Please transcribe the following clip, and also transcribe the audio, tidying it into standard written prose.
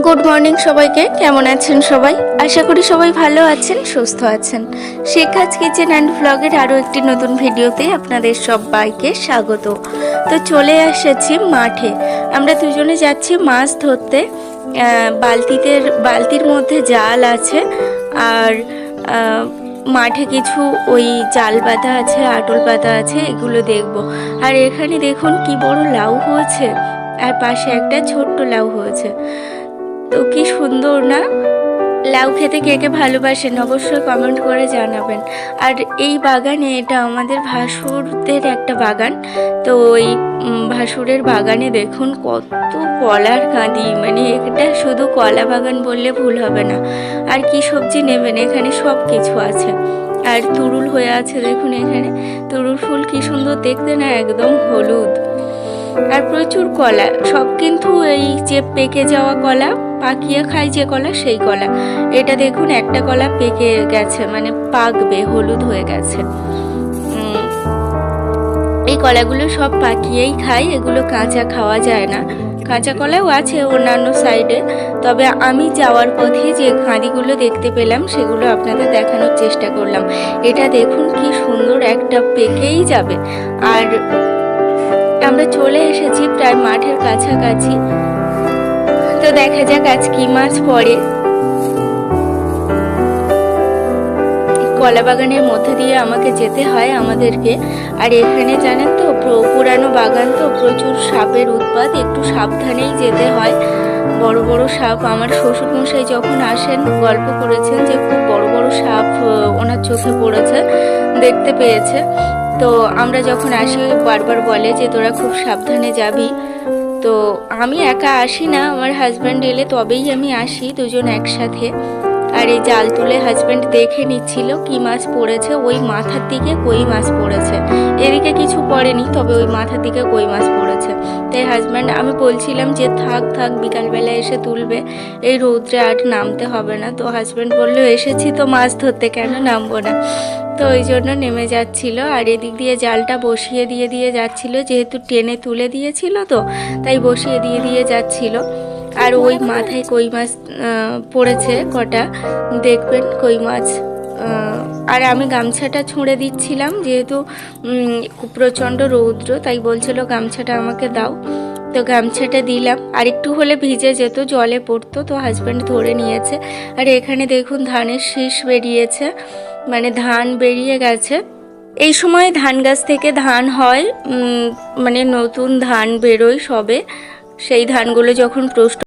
Good morning সবাইকে। কেমন আছেন সবাই? আশা করি সবাই ভালো আছেন, সুস্থ আছেন। শেখাজ কিচেন অ্যান্ড ব্লগের আরও একটি নতুন ভিডিওতে আপনাদের সবাইকে স্বাগত। তো চলে এসেছি মাঠে। আমরা দুজনে যাচ্ছি মাছ ধরতে। বালতির মধ্যে জাল আছে, আর মাঠে কিছু ওই জাল পাতা আছে, আটল পাতা আছে, এগুলো দেখব। আর এখানে দেখুন কি বড় লাউ হয়েছে, আর পাশে একটা ছোট্ট লাউ হয়েছে। তো কি সুন্দর না? লাউ খেতে কে কে ভালোবাসেন অবশ্যই কমেন্ট করে জানাবেন। আর এই বাগানে, এটা আমাদের ভাসুরদের একটা বাগান। তো ওই ভাসুরের বাগানে দেখুন কত কলার কাঁদি, মানে এটা শুধু কলা বাগান বললে ভুল হবে না। আর কি সবজি নেবেন, এখানে সব কিছু আছে। আর তুরুল হয়ে আছে দেখুন, এখানে তুরুল ফুল কি সুন্দর দেখতে না, একদম হলুদ। আর প্রচুর কলা, সব কিন্তু এই যে পেকে যাওয়া কলা, পাকিয়ে খাই যে কলা, সেই কলা। এটা দেখুন একটা কলা পেকে গেছে, মানে পাকবে, হলুদ হয়ে গেছে। এই কলাগুলো সব পাকিয়েই খাই, এগুলো কাঁচা খাওয়া যায় না। কাঁচা কলাও আছে অন্যান্য সাইডে, তবে আমি যাওয়ার পথে যে কাঁদিগুলো দেখতে পেলাম সেগুলো আপনাদের দেখানোর চেষ্টা করলাম। এটা দেখুন কি সুন্দর, একটা পেকেই যাবে। আর আমরা চলে এসেছি প্রায় মাঠের কাছাকাছি। তো দেখা যাক আজ কি মাছ পড়ে। কলা বাগানের মধ্যে দিয়ে আমাকে যেতে হয় আমাদেরকে। আর এখানে জানেন তো, পুরানো বাগান তো, প্রচুর সাপের উৎপাত, একটু সাবধানেই যেতে হয়। বড় বড় সাপ, আমার শ্বশুরমশাই যখন আসেন গল্প করেছেন যে খুব বড় বড় সাপ ওনার চোখে পড়েছে, দেখতে পেয়েছে। তো আমরা যখন আসি বারবার বলে যে তোরা খুব সাবধানে যাবি। তো আমি একা আসি না, আমার হাজব্যান্ড এলে তবেই আমি আসি, দুজন একসাথে। আর এই জাল তুলে হাজব্যান্ড দেখে নিচ্ছিল কি মাছ পড়েছে। ওই মাথার দিকে কই মাছ পড়েছে, এদিকে কিছু পড়েনি, তবে ওই মাথার দিকে কই মাছ পড়েছে। তাই হাজব্যান্ড, আমি বলছিলাম যে থাক বিকালবেলা এসে তুলবে, এই রৌদ্রে আর নামতে হবে না। তো হাজব্যান্ড বললো এসেছি তো মাছ ধরতে, কেন নামবো না। তো ওই জন্য নেমে যাচ্ছিল। আর এদিক দিয়ে জালটা বসিয়ে দিয়ে যাচ্ছিল, যেহেতু টেনে তুলে দিয়েছিল তো তাই বসিয়ে দিয়ে যাচ্ছিল। আর ওই মাথায় কই মাছ পড়েছে কটা, দেখবেন কই মাছ। আর আমি গামছাটা ছুঁড়ে দিচ্ছিলাম, যেহেতু প্রচণ্ড রৌদ্র, তাই বলছিল গামছাটা আমাকে দাও। তো গামছাটা দিলাম, আর একটু হলে ভিজে যেত, জলে পড়তো। তো হাজব্যান্ড ধরে নিয়েছে। আর এখানে দেখুন ধানের শীষ বেরিয়েছে, মানে ধান বেরিয়ে গেছে। এই সময় ধান গাছ থেকে ধান হয়, মানে নতুন ধান বেরোয় সবে। সেই ধানগুলো যখন